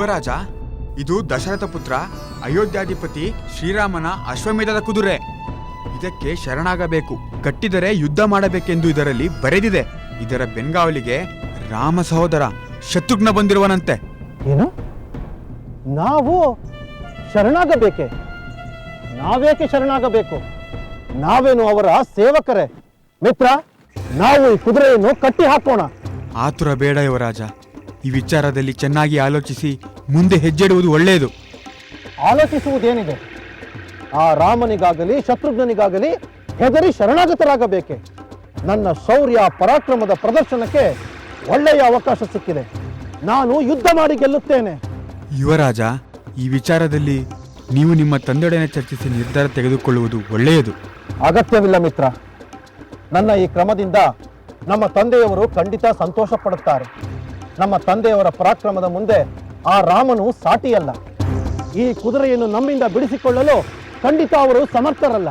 ಯುವರಾಜ, ಇದು ದಶರಥ ಪುತ್ರ ಅಯೋಧ್ಯಾಧಿಪತಿ ಶ್ರೀರಾಮನ ಅಶ್ವಮೇಧದ ಕುದುರೆ. ಇದಕ್ಕೆ ಶರಣಾಗಬೇಕು, ಕಟ್ಟಿದರೆ ಯುದ್ಧ ಮಾಡಬೇಕೆಂದು ಇದರಲ್ಲಿ ಬರೆದಿದೆ. ಇದರ ಬೆಂಗಾವಲಿಗೆ ರಾಮ ಸಹೋದರ ಶತ್ರುಘ್ನ ಬಂದಿರುವನಂತೆ. ಏನು? ನಾವು ಶರಣಾಗಬೇಕೆ? ನಾವೇಕೆ ಶರಣಾಗಬೇಕು? ನಾವೇನು ಅವರ ಸೇವಕರೇ? ಮಿತ್ರ, ನಾವು ಈ ಕುದುರೆಯನ್ನು ಕಟ್ಟಿ ಹಾಕೋಣ. ಆತುರ ಬೇಡ ಯುವರಾಜ. ಈ ವಿಚಾರದಲ್ಲಿ ಚೆನ್ನಾಗಿ ಆಲೋಚಿಸಿ ಮುಂದೆ ಹೆಜ್ಜೆಡುವುದು ಒಳ್ಳೆಯದು. ಆಲೋಚಿಸುವುದೇನಿದೆ? ಆ ರಾಮನಿಗಾಗಲಿ ಶತ್ರುಘ್ನಿಗಾಗಲಿ ಹೆದರಿ ಶರಣಾಗತರಾಗಬೇಕೆ? ನನ್ನ ಶೌರ್ಯ ಪರಾಕ್ರಮದ ಪ್ರದರ್ಶನಕ್ಕೆ ಒಳ್ಳೆಯ ಅವಕಾಶ ಸಿಕ್ಕಿದೆ. ನಾನು ಯುದ್ಧ ಮಾಡಿ ಗೆಲ್ಲುತ್ತೇನೆ. ಯುವರಾಜ, ಈ ವಿಚಾರದಲ್ಲಿ ನೀವು ನಿಮ್ಮ ತಂದೆಯೊಡನೆ ಚರ್ಚಿಸಿ ನಿರ್ಧಾರ ತೆಗೆದುಕೊಳ್ಳುವುದು ಒಳ್ಳೆಯದು. ಅಗತ್ಯವಿಲ್ಲ ಮಿತ್ರ. ನನ್ನ ಈ ಕ್ರಮದಿಂದ ನಮ್ಮ ತಂದೆಯವರು ಖಂಡಿತ ಸಂತೋಷ ಪಡುತ್ತಾರೆ. ನಮ್ಮ ತಂದೆಯವರ ಪರಾಕ್ರಮದ ಮುಂದೆ ಆ ರಾಮನು ಸಾಟಿಯಲ್ಲ. ಈ ಕುದುರೆಯನ್ನು ನಮ್ಮಿಂದ ಬಿಡಿಸಿಕೊಳ್ಳಲು ಖಂಡಿತ ಅವರು ಸಮರ್ಥರಲ್ಲ.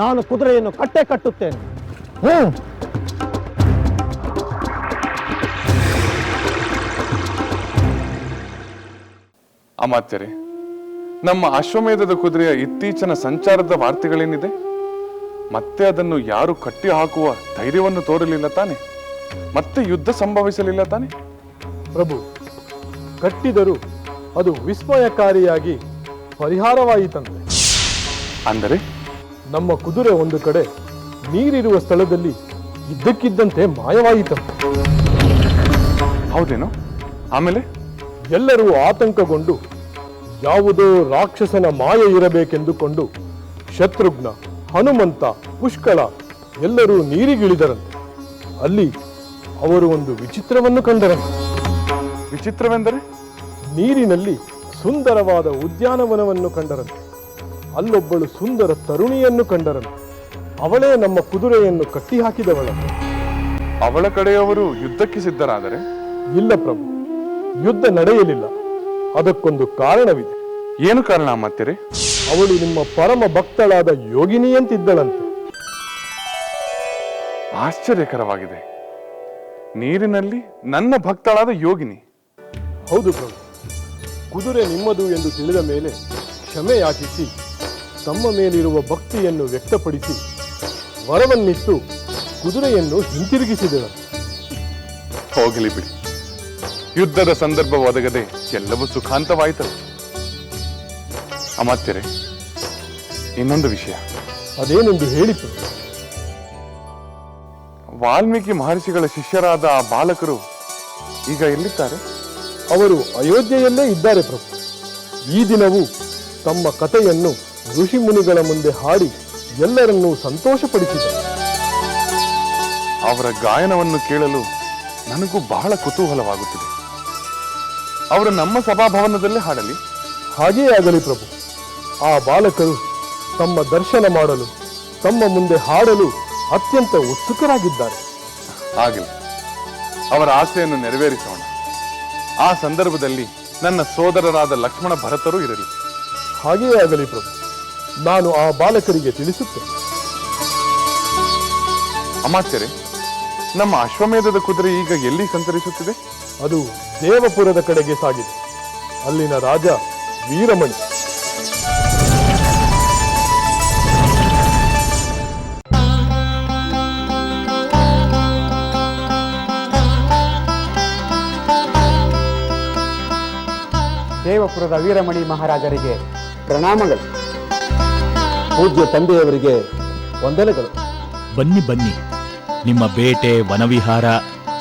ನಾನು ಕುದುರೆಯನ್ನು ಕಟ್ಟೆ ಕಟ್ಟುತ್ತೇನೆ. ಅಮಾತ್ಯರೇ, ನಮ್ಮ ಅಶ್ವಮೇಧದ ಕುದುರೆಯ ಇತ್ತೀಚಿನ ಸಂಚಾರದ ವಾರ್ತೆಗಳೇನಿದೆ? ಮತ್ತೆ ಅದನ್ನು ಯಾರು ಕಟ್ಟಿ ಹಾಕುವ ಧೈರ್ಯವನ್ನು ತೋರಲಿಲ್ಲ ತಾನೆ? ಮತ್ತೆ ಯುದ್ಧ ಸಂಭವಿಸಲಿಲ್ಲ ತಾನೆ? ಪ್ರಭು, ಕಟ್ಟಿದರೂ ಅದು ವಿಸ್ಮಯಕಾರಿಯಾಗಿ ಪರಿಹಾರವಾಯಿತಂತೆ. ಅಂದರೆ ನಮ್ಮ ಕುದುರೆ ಒಂದು ಕಡೆ ನೀರಿರುವ ಸ್ಥಳದಲ್ಲಿ ಇದ್ದಕ್ಕಿದ್ದಂತೆ ಮಾಯವಾಯಿತಂತೆ. ಹೌದೇನೋ? ಆಮೇಲೆ ಎಲ್ಲರೂ ಆತಂಕಗೊಂಡು ಯಾವುದೋ ರಾಕ್ಷಸನ ಮಾಯ ಇರಬೇಕೆಂದುಕೊಂಡು ಶತ್ರುಘ್ನ, ಹನುಮಂತ, ಪುಷ್ಕಳ ಎಲ್ಲರೂ ನೀರಿಗಿಳಿದರಂತೆ. ಅಲ್ಲಿ ಅವರು ಒಂದು ವಿಚಿತ್ರವನ್ನು ಕಂಡರಂತೆ. ವಿಚಿತ್ರವೆಂದರೆ? ನೀರಿನಲ್ಲಿ ಸುಂದರವಾದ ಉದ್ಯಾನವನವನ್ನು ಕಂಡರಂತೆ. ಅಲ್ಲೊಬ್ಬಳು ಸುಂದರ ತರುಣಿಯನ್ನು ಕಂಡರಂತೆ. ಅವಳೇ ನಮ್ಮ ಕುದುರೆಯನ್ನು ಕಟ್ಟಿ ಹಾಕಿದವಳಂತೆ. ಅವಳ ಕಡೆಯವರು ಯುದ್ಧಕ್ಕೆ ಸಿದ್ಧರಾದರೆ? ಇಲ್ಲ ಪ್ರಭು, ಯುದ್ಧ ನಡೆಯಲಿಲ್ಲ. ಅದಕ್ಕೊಂದು ಕಾರಣವಿದೆ. ಏನು ಕಾರಣ ಅಮಾತ್ಯರೇ? ಅವಳು ನಿಮ್ಮ ಪರಮ ಭಕ್ತಳಾದ ಯೋಗಿನಿಯಂತಿದ್ದಳಂತೆ. ಆಶ್ಚರ್ಯಕರವಾಗಿದೆ. ನೀರಿನಲ್ಲಿ ನನ್ನ ಭಕ್ತಳಾದ ಯೋಗಿನಿ? ಹೌದು ಪ್ರಭು. ಕುದುರೆ ನಿಮ್ಮದು ಎಂದು ತಿಳಿದ ಮೇಲೆ ಕ್ಷಮೆ ಯಾಚಿಸಿ ತಮ್ಮ ಮೇಲಿರುವ ಭಕ್ತಿಯನ್ನು ವ್ಯಕ್ತಪಡಿಸಿ ವರವನ್ನಿತ್ತು ಕುದುರೆಯನ್ನು ಹಿಂತಿರುಗಿಸಿದಳಂತೆ. ಹೋಗಲಿ ಬಿಡಿ, ಯುದ್ಧದ ಸಂದರ್ಭ ಒದಗದೆ ಎಲ್ಲವೂ ಸುಖಾಂತವಾಯಿತಲ್ಲ. ಅಮಾತ್ಯರೇ, ಇನ್ನೊಂದು ವಿಷಯ. ಅದೇನೆಂದು ಹೇಳಿ ಪ್ರಭು. ವಾಲ್ಮೀಕಿ ಮಹರ್ಷಿಗಳ ಶಿಷ್ಯರಾದ ಆ ಬಾಲಕರು ಈಗ ಎಲ್ಲಿದ್ದಾರೆ? ಅವರು ಅಯೋಧ್ಯೆಯಲ್ಲೇ ಇದ್ದಾರೆ ಪ್ರಭು. ಈ ದಿನವೂ ತಮ್ಮ ಕಥೆಯನ್ನು ಋಷಿ ಮುನಿಗಳ ಮುಂದೆ ಹಾಡಿ ಎಲ್ಲರನ್ನೂ ಸಂತೋಷಪಡಿಸಿದರು. ಅವರ ಗಾಯನವನ್ನು ಕೇಳಲು ನನಗೂ ಬಹಳ ಕುತೂಹಲವಾಗುತ್ತಿದೆ. ಅವರು ನಮ್ಮ ಸಭಾಭವನದಲ್ಲೇ ಹಾಡಲಿ. ಹಾಗೇ ಆಗಲಿ ಪ್ರಭು. ಆ ಬಾಲಕರು ತಮ್ಮ ದರ್ಶನ ಮಾಡಲು, ತಮ್ಮ ಮುಂದೆ ಹಾಡಲು ಅತ್ಯಂತ ಉತ್ಸುಕರಾಗಿದ್ದಾರೆ. ಆಗಲಿ, ಅವರ ಆಸೆಯನ್ನು ನೆರವೇರಿಸೋಣ. ಆ ಸಂದರ್ಭದಲ್ಲಿ ನನ್ನ ಸೋದರರಾದ ಲಕ್ಷ್ಮಣ ಭರತರು ಇರಲಿ. ಹಾಗೇ ಆಗಲಿ ಪ್ರಭು. ನಾನು ಆ ಬಾಲಕರಿಗೆ ತಿಳಿಸುತ್ತೇನೆ. ಅಮಾತ್ಯರೇ, ನಮ್ಮ ಅಶ್ವಮೇಧದ ಕುದುರೆ ಈಗ ಎಲ್ಲಿ ಸಂಚರಿಸುತ್ತಿದೆ? ಅದು ದೇವಪುರದ ಕಡೆಗೆ ಸಾಗಿದೆ. ಅಲ್ಲಿನ ರಾಜ ವೀರಮಣಿ. ದೇವಪುರದ ವೀರಮಣಿ ಮಹಾರಾಜರಿಗೆ ಪ್ರಣಾಮಗಳು. ಪೂಜ್ಯ ತಂದೆಯವರಿಗೆ ವಂದನೆಗಳು. ಬನ್ನಿ ಬನ್ನಿ, ನಿಮ್ಮ ಬೇಟೆ ವನವಿಹಾರ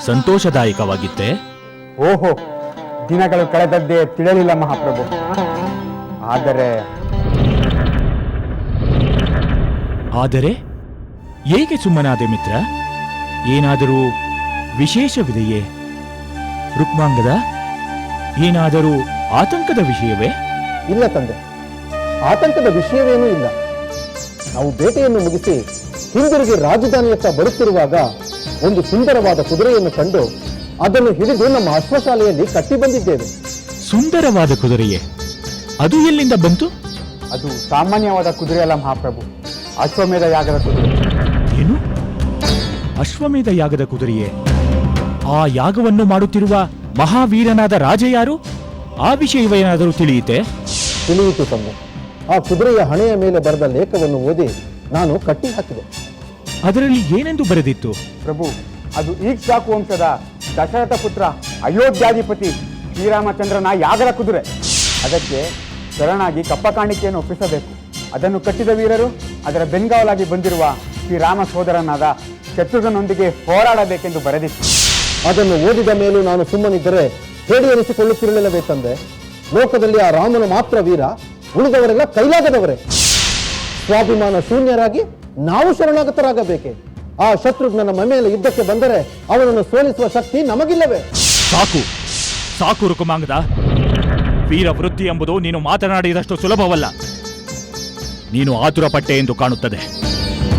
ಸಂತೋಷದಾಯಕವಾಗಿತ್ತೆ? ಓಹೋ, ದಿನಗಳು ಕಳೆದದ್ದೇ ತಿಳಿಯಲಿಲ್ಲ ಮಹಾಪ್ರಭು. ಆದರೆ ಏಕೆ ಸುಮ್ಮನಾದೆ ಮಿತ್ರ? ಏನಾದರೂ ವಿಶೇಷವಿದೆಯೇ? ರುಕ್ಮಾಂಗದ ಏನಾದರೂ ಆತಂಕದ ವಿಷಯವೇ? ಇಲ್ಲ ತಂದೆ, ಆತಂಕದ ವಿಷಯವೇನೂ ಇಲ್ಲ. ನಾವು ಬೇಟೆಯನ್ನು ಮುಗಿಸಿ ಹಿಂದಿರುಗಿ ರಾಜಧಾನಿಯತ್ತ ಬರುತ್ತಿರುವಾಗ ಒಂದು ಸುಂದರವಾದ ಕುದುರೆಯನ್ನು ಕಂಡು ಅದನ್ನು ಹಿಡಿದು ನಮ್ಮ ಅಶ್ವಶಾಲೆಯಲ್ಲಿ ಕಟ್ಟಿ ಬಂದಿದ್ದೇವೆ. ಸುಂದರವಾದ ಕುದುರೆಯೇ? ಅದು ಎಲ್ಲಿಂದ ಬಂತು? ಅದು ಸಾಮಾನ್ಯವಾದ ಕುದುರೆ ಅಲ್ಲ ಮಹಾಪ್ರಭು, ಅಶ್ವಮೇಧ ಯಾಗದ ಕುದುರೆ. ಏನು? ಅಶ್ವಮೇಧ ಯಾಗದ ಕುದುರೆಯೇ? ಆ ಯಾಗವನ್ನು ಮಾಡುತ್ತಿರುವ ಮಹಾವೀರನಾದ ರಾಜ ಯಾರು? ಆ ವಿಷಯವೇನಾದರೂ ತಿಳಿಯಿತೆ? ತಿಳಿಯಿತು ತಂದೆ. ಆ ಕುದುರೆಯ ಹಣೆಯ ಮೇಲೆ ಬರೆದ ಲೇಖವನ್ನು ಓದಿ ನಾನು ಕಟ್ಟಿ ಹಾಕಿದೆ. ಅದರಲ್ಲಿ ಏನೆಂದು ಬರೆದಿತ್ತು? ಪ್ರಭು, ಅದು ಈಕ್ಷಾಕು ವಂಶದ ದಶರಥ ಪುತ್ರ ಅಯೋಧ್ಯಾಧಿಪತಿ ಶ್ರೀರಾಮಚಂದ್ರನ ಯಾಗದ ಕುದುರೆ. ಅದಕ್ಕೆ ಶರಣಾಗಿ ಕಪ್ಪ ಕಾಣಿಕೆಯನ್ನು ಒಪ್ಪಿಸಬೇಕು. ಅದನ್ನು ಕಟ್ಟಿದ ವೀರರು ಅದರ ಬೆಂಗಾವಲಾಗಿ ಬಂದಿರುವ ಶ್ರೀರಾಮ ಸೋದರನಾದ ಶತ್ರುಘ್ನನೊಂದಿಗೆ ಹೋರಾಡಬೇಕೆಂದು ಬರೆದಿತ್ತು. ಅದನ್ನು ಓದಿದ ಮೇಲೂ ನಾನು ಸುಮ್ಮನಿದ್ದರೆ ಹೇಳಿ ಎನಿಸಿಕೊಳ್ಳುತ್ತಿರಲಿಲ್ಲವೇ ತಂದೆ? ಲೋಕದಲ್ಲಿ ಆ ರಾಮನು ಮಾತ್ರ ವೀರ, ಉಳಿದವರೆಲ್ಲ ಕೈಲಾಗದವರೇ. ಸ್ವಾಭಿಮಾನ ಶೂನ್ಯರಾಗಿ ನಾವು ಶರಣಾಗತರಾಗಬೇಕೆ? ಆ ಶತ್ರುಘ್ನನ ಮೇಲೆ ಯುದ್ಧಕ್ಕೆ ಬಂದರೆ ಅವನನ್ನು ಸೋಲಿಸುವ ಶಕ್ತಿ ನಮಗಿಲ್ಲವೇ? ಸಾಕು ಸಾಕು ರುಕುಮಾಂಗದ. ವೀರ ವೃತ್ತಿ ಎಂಬುದು ನೀನು ಮಾತನಾಡಿದಷ್ಟು ಸುಲಭವಲ್ಲ. ನೀನು ಆತುರಪಟ್ಟೆ ಎಂದು ಕಾಣುತ್ತದೆ.